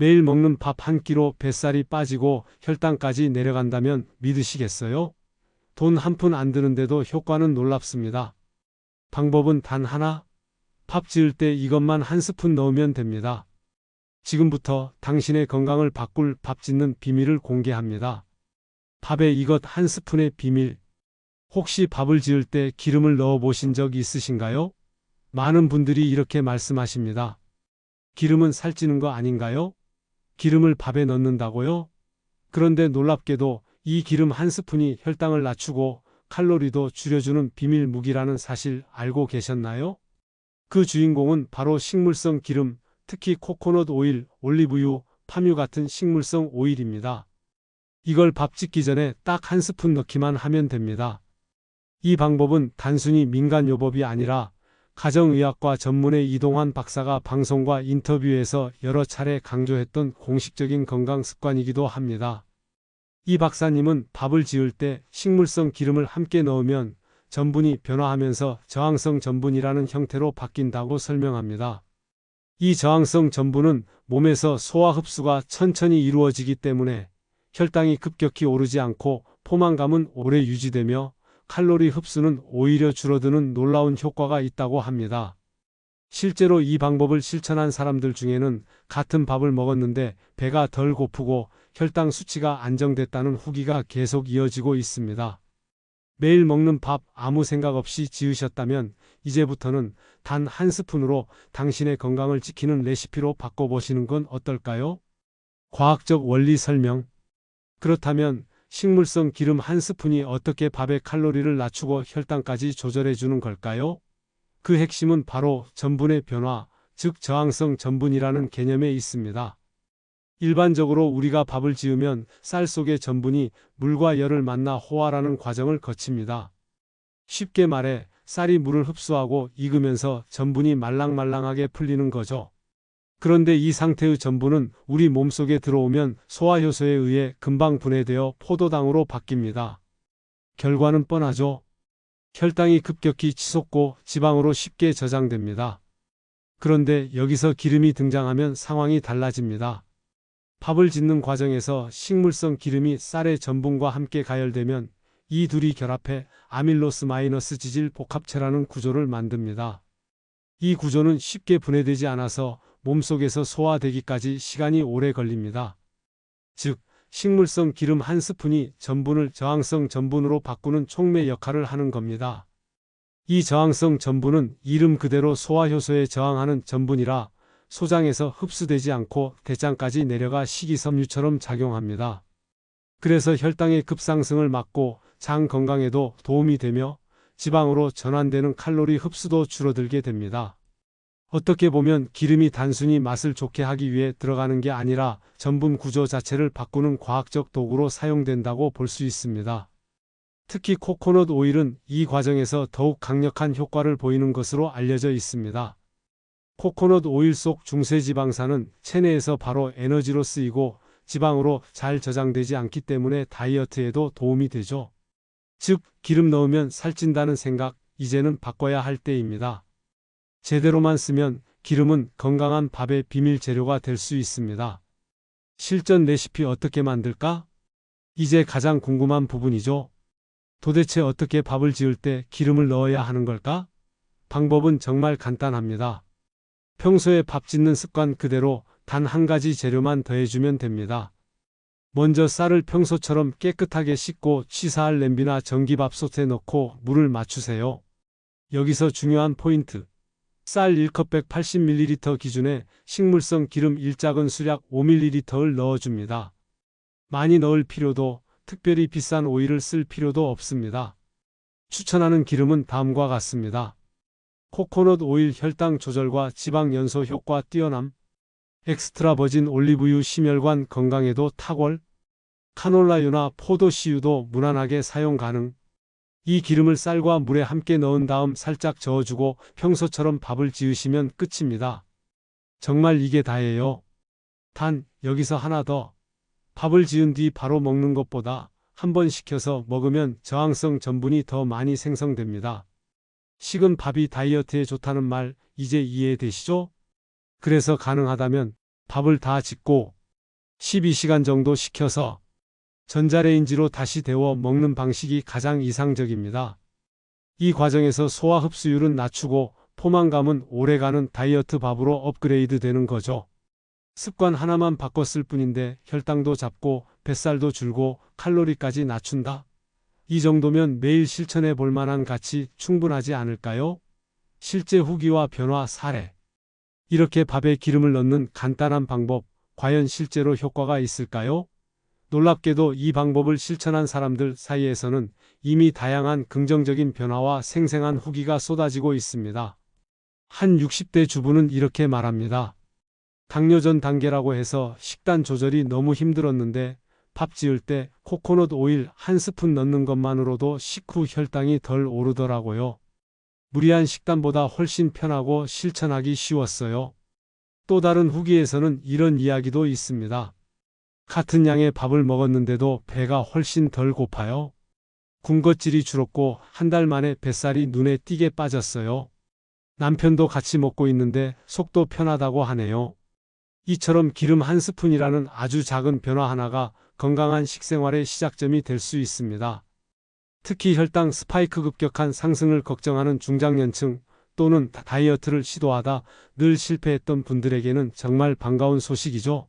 매일 먹는 밥 한 끼로 뱃살이 빠지고 혈당까지 내려간다면 믿으시겠어요? 돈 한 푼 안 드는데도 효과는 놀랍습니다. 방법은 단 하나, 밥 지을 때 이것만 한 스푼 넣으면 됩니다. 지금부터 당신의 건강을 바꿀 밥 짓는 비밀을 공개합니다. 밥에 이것 한 스푼의 비밀. 혹시 밥을 지을 때 기름을 넣어 보신 적 있으신가요? 많은 분들이 이렇게 말씀하십니다. 기름은 살찌는 거 아닌가요? 기름을 밥에 넣는다고요? 그런데 놀랍게도 이 기름 한 스푼이 혈당을 낮추고 칼로리도 줄여주는 비밀 무기라는 사실 알고 계셨나요? 그 주인공은 바로 식물성 기름, 특히 코코넛 오일, 올리브유, 파뮤 같은 식물성 오일입니다. 이걸 밥 짓기 전에 딱 한 스푼 넣기만 하면 됩니다. 이 방법은 단순히 민간요법이 아니라 가정의학과 전문의 이동환 박사가 방송과 인터뷰에서 여러 차례 강조했던 공식적인 건강 습관이기도 합니다. 이 박사님은 밥을 지을 때 식물성 기름을 함께 넣으면 전분이 변화하면서 저항성 전분이라는 형태로 바뀐다고 설명합니다. 이 저항성 전분은 몸에서 소화 흡수가 천천히 이루어지기 때문에 혈당이 급격히 오르지 않고 포만감은 오래 유지되며 칼로리 흡수는 오히려 줄어드는 놀라운 효과가 있다고 합니다. 실제로 이 방법을 실천한 사람들 중에는 같은 밥을 먹었는데 배가 덜 고프고 혈당 수치가 안정됐다는 후기가 계속 이어지고 있습니다. 매일 먹는 밥 아무 생각 없이 지으셨다면 이제부터는 단 한 스푼으로 당신의 건강을 지키는 레시피로 바꿔보시는 건 어떨까요? 과학적 원리 설명. 그렇다면 식물성 기름 한 스푼이 어떻게 밥의 칼로리를 낮추고 혈당까지 조절해 주는 걸까요? 그 핵심은 바로 전분의 변화, 즉 저항성 전분이라는 개념에 있습니다. 일반적으로 우리가 밥을 지으면 쌀 속의 전분이 물과 열을 만나 호화라는 과정을 거칩니다. 쉽게 말해 쌀이 물을 흡수하고 익으면서 전분이 말랑말랑하게 풀리는 거죠. 그런데 이 상태의 전분은 우리 몸속에 들어오면 소화효소에 의해 금방 분해되어 포도당으로 바뀝니다. 결과는 뻔하죠. 혈당이 급격히 치솟고 지방으로 쉽게 저장됩니다. 그런데 여기서 기름이 등장하면 상황이 달라집니다. 밥을 짓는 과정에서 식물성 기름이 쌀의 전분과 함께 가열되면 이 둘이 결합해 아밀로스 마이너스 지질 복합체라는 구조를 만듭니다. 이 구조는 쉽게 분해되지 않아서 몸속에서 소화되기까지 시간이 오래 걸립니다. 즉, 식물성 기름 한 스푼이 전분을 저항성 전분으로 바꾸는 촉매 역할을 하는 겁니다. 이 저항성 전분은 이름 그대로 소화효소에 저항하는 전분이라 소장에서 흡수되지 않고 대장까지 내려가 식이섬유처럼 작용합니다. 그래서 혈당의 급상승을 막고 장 건강에도 도움이 되며 지방으로 전환되는 칼로리 흡수도 줄어들게 됩니다. 어떻게 보면 기름이 단순히 맛을 좋게 하기 위해 들어가는 게 아니라 전분 구조 자체를 바꾸는 과학적 도구로 사용된다고 볼 수 있습니다. 특히 코코넛 오일은 이 과정에서 더욱 강력한 효과를 보이는 것으로 알려져 있습니다. 코코넛 오일 속 중세지방산은 체내에서 바로 에너지로 쓰이고 지방으로 잘 저장되지 않기 때문에 다이어트에도 도움이 되죠. 즉, 기름 넣으면 살찐다는 생각, 이제는 바꿔야 할 때입니다. 제대로만 쓰면 기름은 건강한 밥의 비밀 재료가 될 수 있습니다. 실전 레시피 어떻게 만들까? 이제 가장 궁금한 부분이죠. 도대체 어떻게 밥을 지을 때 기름을 넣어야 하는 걸까? 방법은 정말 간단합니다. 평소에 밥 짓는 습관 그대로 단 한 가지 재료만 더해주면 됩니다. 먼저 쌀을 평소처럼 깨끗하게 씻고 취사할 냄비나 전기밥솥에 넣고 물을 맞추세요. 여기서 중요한 포인트. 쌀 1컵 180ml 기준에 식물성 기름 1작은 수약 5ml를 넣어줍니다. 많이 넣을 필요도, 특별히 비싼 오일을 쓸 필요도 없습니다. 추천하는 기름은 다음과 같습니다. 코코넛 오일 혈당 조절과 지방 연소 효과 뛰어남, 엑스트라 버진 올리브유 심혈관 건강에도 탁월, 카놀라유나 포도씨유도 무난하게 사용 가능. 이 기름을 쌀과 물에 함께 넣은 다음 살짝 저어주고 평소처럼 밥을 지으시면 끝입니다. 정말 이게 다예요. 단, 여기서 하나 더. 밥을 지은 뒤 바로 먹는 것보다 한번 식혀서 먹으면 저항성 전분이 더 많이 생성됩니다. 식은 밥이 다이어트에 좋다는 말 이제 이해되시죠? 그래서 가능하다면 밥을 다 짓고 12시간 정도 식혀서 전자레인지로 다시 데워 먹는 방식이 가장 이상적입니다. 이 과정에서 소화 흡수율은 낮추고 포만감은 오래가는 다이어트 밥으로 업그레이드 되는 거죠. 습관 하나만 바꿨을 뿐인데 혈당도 잡고 뱃살도 줄고 칼로리까지 낮춘다. 이 정도면 매일 실천해 볼 만한 가치 충분하지 않을까요? 실제 후기와 변화 사례. 이렇게 밥에 기름을 넣는 간단한 방법, 과연 실제로 효과가 있을까요? 놀랍게도 이 방법을 실천한 사람들 사이에서는 이미 다양한 긍정적인 변화와 생생한 후기가 쏟아지고 있습니다. 한 60대 주부는 이렇게 말합니다. 당뇨 전 단계라고 해서 식단 조절이 너무 힘들었는데 밥 지을 때 코코넛 오일 한 스푼 넣는 것만으로도 식후 혈당이 덜 오르더라고요. 무리한 식단보다 훨씬 편하고 실천하기 쉬웠어요. 또 다른 후기에서는 이런 이야기도 있습니다. 같은 양의 밥을 먹었는데도 배가 훨씬 덜 고파요. 군것질이 줄었고 한 달 만에 뱃살이 눈에 띄게 빠졌어요. 남편도 같이 먹고 있는데 속도 편하다고 하네요. 이처럼 기름 한 스푼이라는 아주 작은 변화 하나가 건강한 식생활의 시작점이 될 수 있습니다. 특히 혈당 스파이크 급격한 상승을 걱정하는 중장년층 또는 다이어트를 시도하다 늘 실패했던 분들에게는 정말 반가운 소식이죠.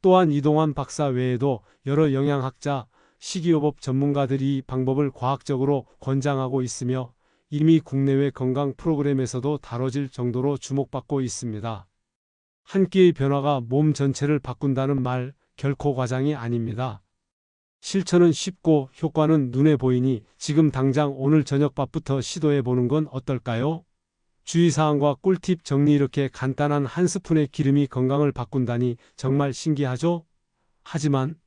또한 이동환 박사 외에도 여러 영양학자, 식이요법 전문가들이 이 방법을 과학적으로 권장하고 있으며 이미 국내외 건강 프로그램에서도 다뤄질 정도로 주목받고 있습니다. 한 끼의 변화가 몸 전체를 바꾼다는 말 결코 과장이 아닙니다. 실천은 쉽고 효과는 눈에 보이니 지금 당장 오늘 저녁밥부터 시도해 보는 건 어떨까요? 주의사항과 꿀팁 정리. 이렇게 간단한 한 스푼의 기름이 건강을 바꾼다니 정말 신기하죠? 하지만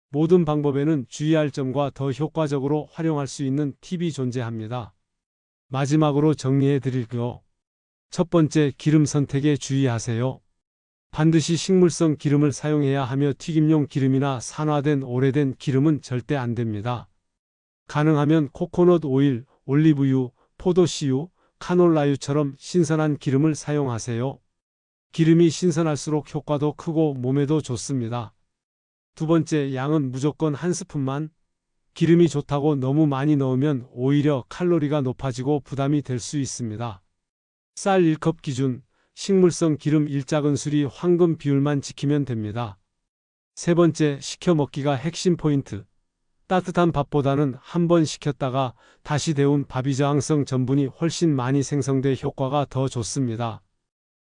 모든 방법에는 주의할 점과 더 효과적으로 활용할 수 있는 팁이 존재합니다. 마지막으로 정리해 드릴게요. 첫 번째, 기름 선택에 주의하세요. 반드시 식물성 기름을 사용해야 하며 튀김용 기름이나 산화된 오래된 기름은 절대 안 됩니다. 가능하면 코코넛 오일, 올리브유, 포도씨유, 카놀라유처럼 신선한 기름을 사용하세요. 기름이 신선할수록 효과도 크고 몸에도 좋습니다. 두 번째, 양은 무조건 한 스푼만. 기름이 좋다고 너무 많이 넣으면 오히려 칼로리가 높아지고 부담이 될 수 있습니다. 쌀 1컵 기준, 식물성 기름 1작은술이 황금 비율만 지키면 됩니다. 세 번째, 식혀 먹기가 핵심 포인트. 따뜻한 밥보다는 한 번 식혔다가 다시 데운 밥이 저항성 전분이 훨씬 많이 생성돼 효과가 더 좋습니다.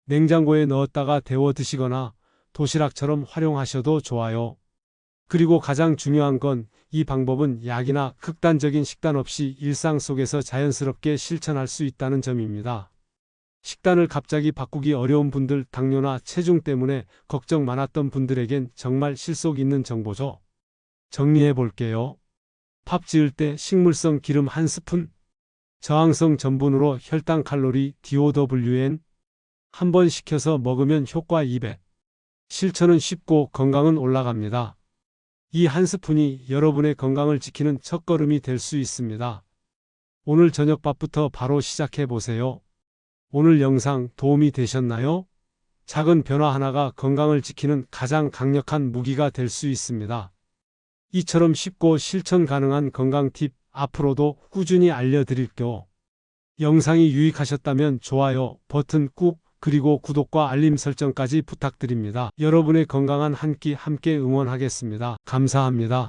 냉장고에 넣었다가 데워 드시거나 도시락처럼 활용하셔도 좋아요. 그리고 가장 중요한 건 이 방법은 약이나 극단적인 식단 없이 일상 속에서 자연스럽게 실천할 수 있다는 점입니다. 식단을 갑자기 바꾸기 어려운 분들, 당뇨나 체중 때문에 걱정 많았던 분들에겐 정말 실속 있는 정보죠. 정리해 볼게요. 밥 지을 때 식물성 기름 한 스푼, 저항성 전분으로 혈당 칼로리 DOWN, 한 번 식혀서 먹으면 효과 200. 실천은 쉽고 건강은 올라갑니다. 이 한 스푼이 여러분의 건강을 지키는 첫걸음이 될 수 있습니다. 오늘 저녁밥부터 바로 시작해 보세요. 오늘 영상 도움이 되셨나요? 작은 변화 하나가 건강을 지키는 가장 강력한 무기가 될 수 있습니다. 이처럼 쉽고 실천 가능한 건강 팁 앞으로도 꾸준히 알려드릴게요. 영상이 유익하셨다면 좋아요 버튼 꾹, 그리고 구독과 알림 설정까지 부탁드립니다. 여러분의 건강한 한 끼 함께 응원하겠습니다. 감사합니다.